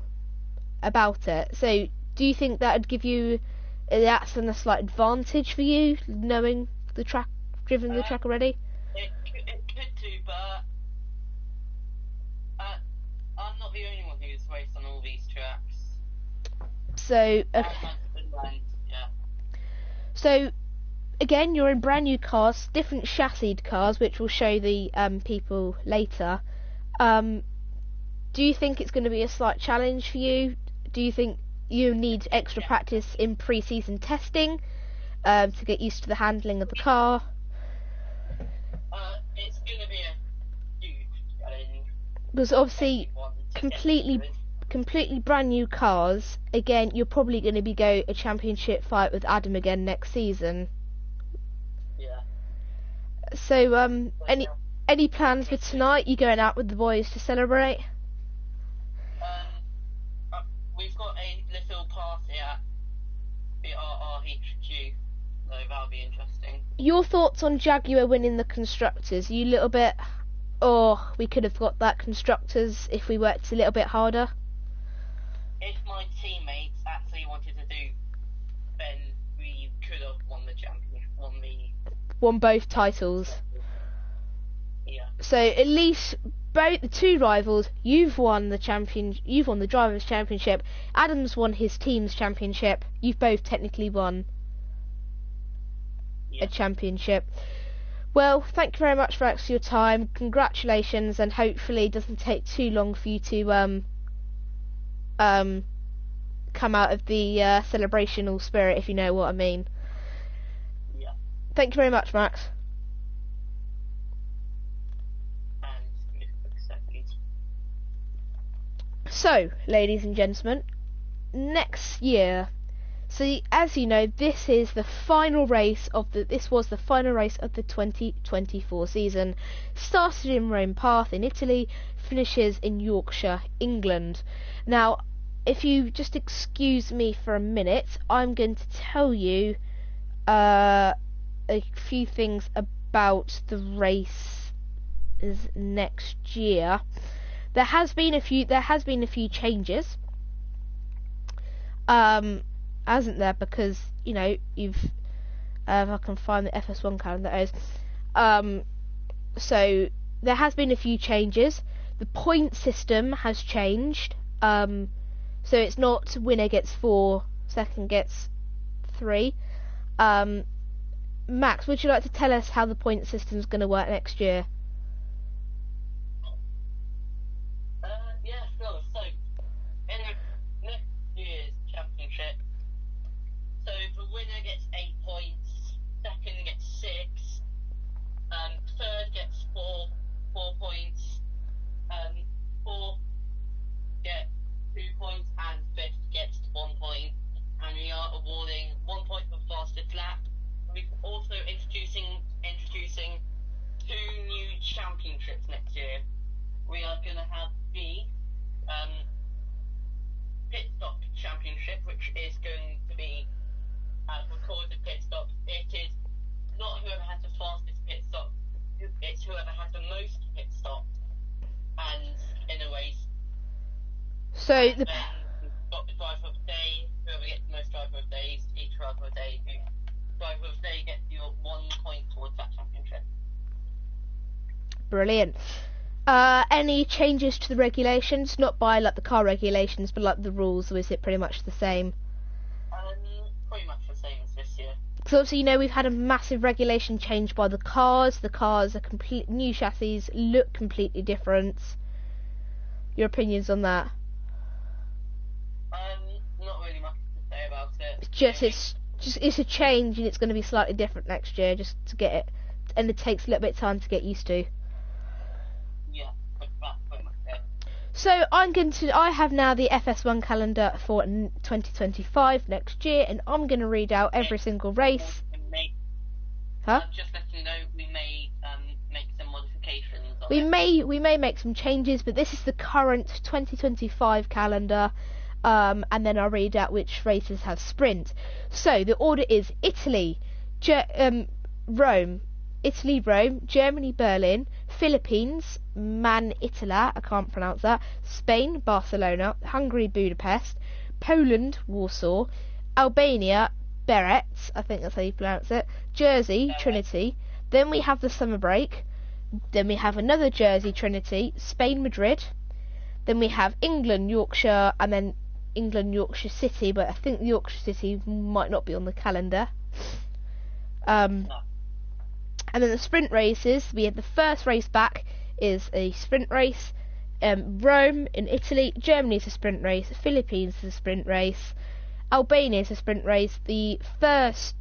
about it. So, do you think that would give you a slight advantage for you, knowing the track, driven the track already? It could do, but I'm not the only one who's raced on all these tracks. So, okay. Yeah. So, again, you're in brand new cars, different chassis cars, which we'll show the people later. Do you think it's going to be a slight challenge for you? Do you think you need extra practice in pre-season testing to get used to the handling of the car? It's going to be a huge challenge. Because obviously, completely brand new cars. Again, you're probably going to be go a championship fight with Adam again next season. Yeah. So, any plans for tonight? You going out with the boys to celebrate? We've got a little party at the RRHQ, so that'll be interesting. Your thoughts on Jaguar winning the constructors? Are you a little bit, we could have got that constructors if we worked a little bit harder? If my teammates actually wanted to do, then we could have won the championship, won both titles. Yeah. So at least both the two rivals, you've won the drivers' championship. Adam's won his team's championship. You've both technically won a championship. Well, thank you very much for your time. Congratulations, and hopefully it doesn't take too long for you to come out of the celebrational spirit, if you know what I mean. Yeah. Thank you very much, Max. So, ladies and gentlemen, next year, so as you know, this was the final race of the 2024 season. Started in Rome Path in Italy, finishes in Yorkshire, England. Now, if you just excuse me for a minute, I'm going to tell you a few things about the race next year. There has been a few changes, hasn't there? Because you've if I can find the FS1 calendar, so there has been a few changes. The point system has changed, so it's not winner gets 4, second gets 3. Max, would you like to tell us how the point system is going to work next year? Yeah, sure. So, in next year's championship, so the winner gets 8 points, second gets 6, third gets 4 points, fourth gets 2 points, and fifth gets 1 point. And we are awarding 1 point for fastest lap. We're also introducing 2 new championships next year. We are going to have the pit stop championship, which is going to be recorded pit stops. It is not whoever has the fastest pit stop, it's whoever has the most pit stops and in a race. So and then we've got the driver of the day. Whoever gets the most driver of days, each driver of the day, driver of the day gets your 1 point towards that championship. Brilliant. Any changes to the regulations? Not by like the car regulations, but like the rules, or is it pretty much the same? Pretty much the same as this year. So obviously, you know, we've had a massive regulation change by the cars. The cars are complete new chassis, look completely different. Your opinions on that? Not really much to say about it. It's a change, and it's going to be slightly different next year, just to get it, and it takes a little bit of time to get used to. Yeah, that's pretty much it. So I have now the FS1 calendar for 2025 next year, and I'm going to read out every single race. Huh? Just let you know, we may make some modifications on We may make some changes, but this is the current 2025 calendar, and then I'll read out which races have sprint. So the order is Italy, Rome, Germany, Berlin, Philippines, Manitola, I can't pronounce that, Spain, Barcelona, Hungary, Budapest, Poland, Warsaw, Albania, Beret, I think that's how you pronounce it, Jersey, Trinity, then we have the summer break, then we have another Jersey, Trinity, Spain, Madrid, then we have England, Yorkshire, and then England, Yorkshire City, but I think Yorkshire City might not be on the calendar. And then the sprint races, we had the first race back is a sprint race, Rome in Italy, Germany is a sprint race, Philippines is a sprint race, Albania is a sprint race, the first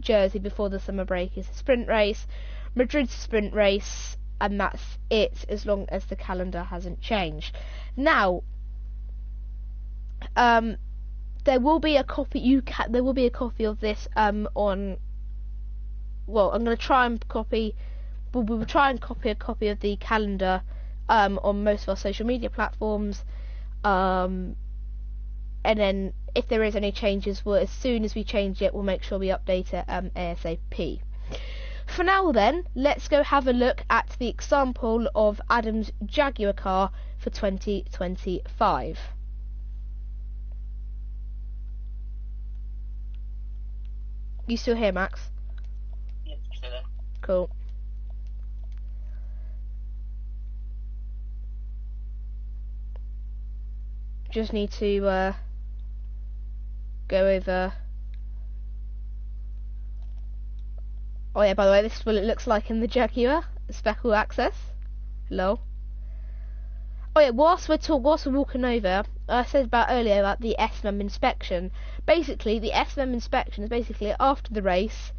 Jersey before the summer break is a sprint race, Madrid's a sprint race, and that's it, as long as the calendar hasn't changed. Now, there will be a copy. There will be a copy of this on. Well, I'm going to try and copy. We will try and copy a copy of the calendar on most of our social media platforms. And then, if there is any changes, as soon as we change it, we'll make sure we update it ASAP. For now, then, let's go have a look at the example of Adam's Jaguar car for 2025. You still here, Max? Yeah, still there. Cool. Just need to go over. Oh yeah, by the way, this is what it looks like in the Jaguar Speckle Access. Hello. Oh yeah, whilst we're walking over, I said earlier about the SMM inspection. Basically, the SMM inspection is basically after the race.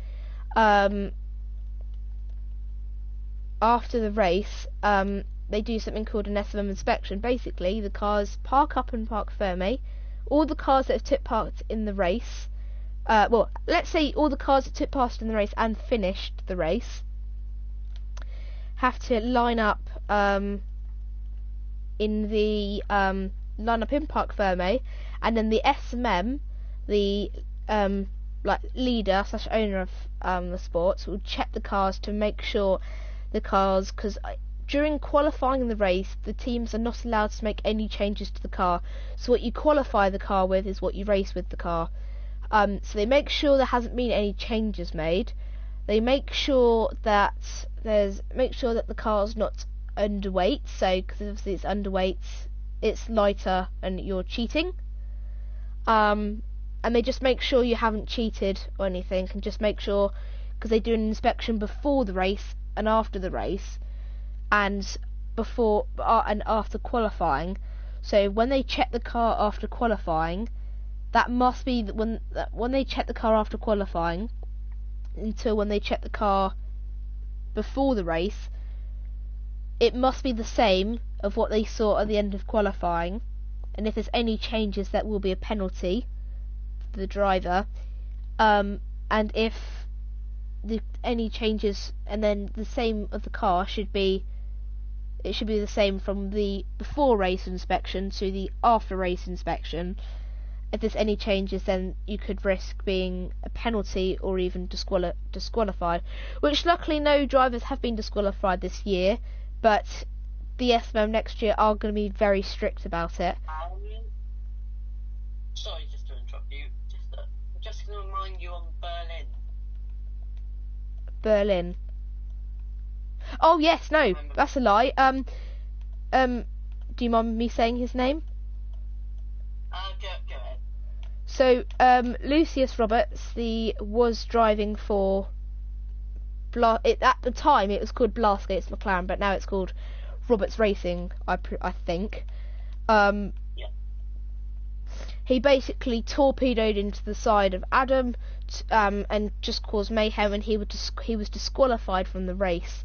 They do something called an SMM inspection. Basically, the cars park up and park firmly. All the cars that have took part in the race, well, let's say all the cars that took part in the race and finished the race, have to line up in the park firmly, and then the SMM, the like leader / owner of the sports, will check the cars to make sure the cars, because during qualifying in the race, the teams are not allowed to make any changes to the car. So what you qualify the car with is what you race with the car. So they make sure there hasn't been any changes made. They make sure that the car's not underweight. So because obviously it's underweight, it's lighter and you're cheating. And they just make sure you haven't cheated or anything, and just make sure, because they do an inspection before the race and after the race, and before and after qualifying. So when they check the car after qualifying, that must be when they check the car after qualifying until when they check the car before the race, it must be the same of what they saw at the end of qualifying. And if there's any changes, that will be a penalty for the driver. And if any changes, and then the same of the car should be the same from the before race inspection to the after race inspection. If there's any changes, then you could risk being a penalty or even disqualified, which luckily no drivers have been disqualified this year, but the SMM next year are going to be very strict about it. Sorry, just to interrupt you. Just to remind you on Berlin. Oh yes, no, that's a lie. Do you mind me saying his name? Go ahead. So, Lucius Roberts, was driving for at the time it was called Blastgates McLaren, but now it's called Roberts Racing, I think. Yeah. He basically torpedoed into the side of Adam, and just caused mayhem, and he was disqualified from the race.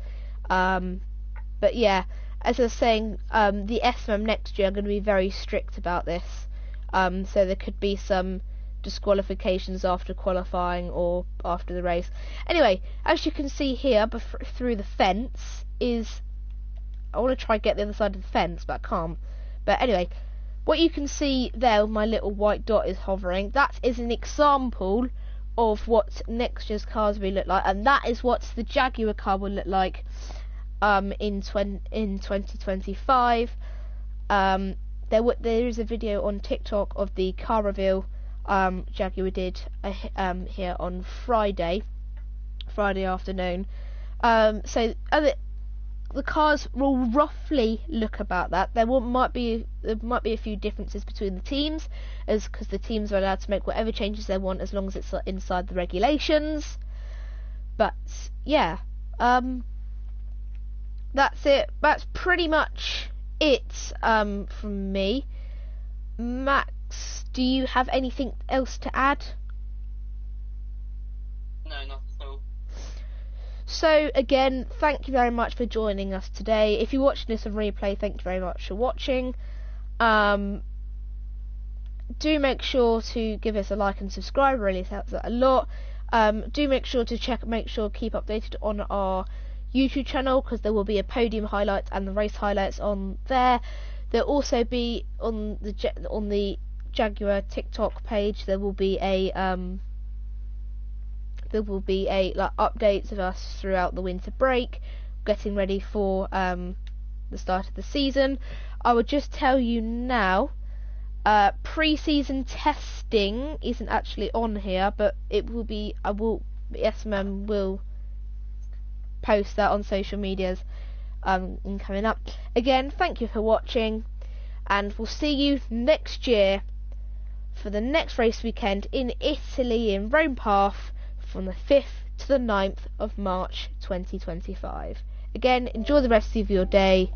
But yeah, as I was saying, the SMM next year are going to be very strict about this. So there could be some disqualifications after qualifying or after the race. Anyway, as you can see here, through the fence I want to try and get the other side of the fence, but I can't. But anyway, what you can see there, my little white dot is hovering. That is an example of what next year's cars will look like, and that is what the Jaguar car will look like in 2025. There is a video on TikTok of the car reveal Jaguar did here on Friday afternoon. So the cars will roughly look about that. There might be a few differences between the teams, because the teams are allowed to make whatever changes they want as long as it's inside the regulations. But yeah, that's it. That's pretty much it from me. Max, do you have anything else to add? No, not at all. So again, thank you very much for joining us today. If you're watching this on replay, thank you very much for watching. Do make sure to give us a like and subscribe, it really helps out a lot. Do make sure to keep updated on our YouTube channel, because there will be a podium highlights and the race highlights on there. There'll also be on the Jaguar TikTok page. There will be a updates of us throughout the winter break, getting ready for the start of the season. I would just tell you now, pre-season testing isn't actually on here, but it will be. SMM will post that on social medias in coming up. Again, thank you for watching, and we'll see you next year for the next race weekend in Italy, in Rome Path, from the 5th to the 9th of March 2025. Again, enjoy the rest of your day.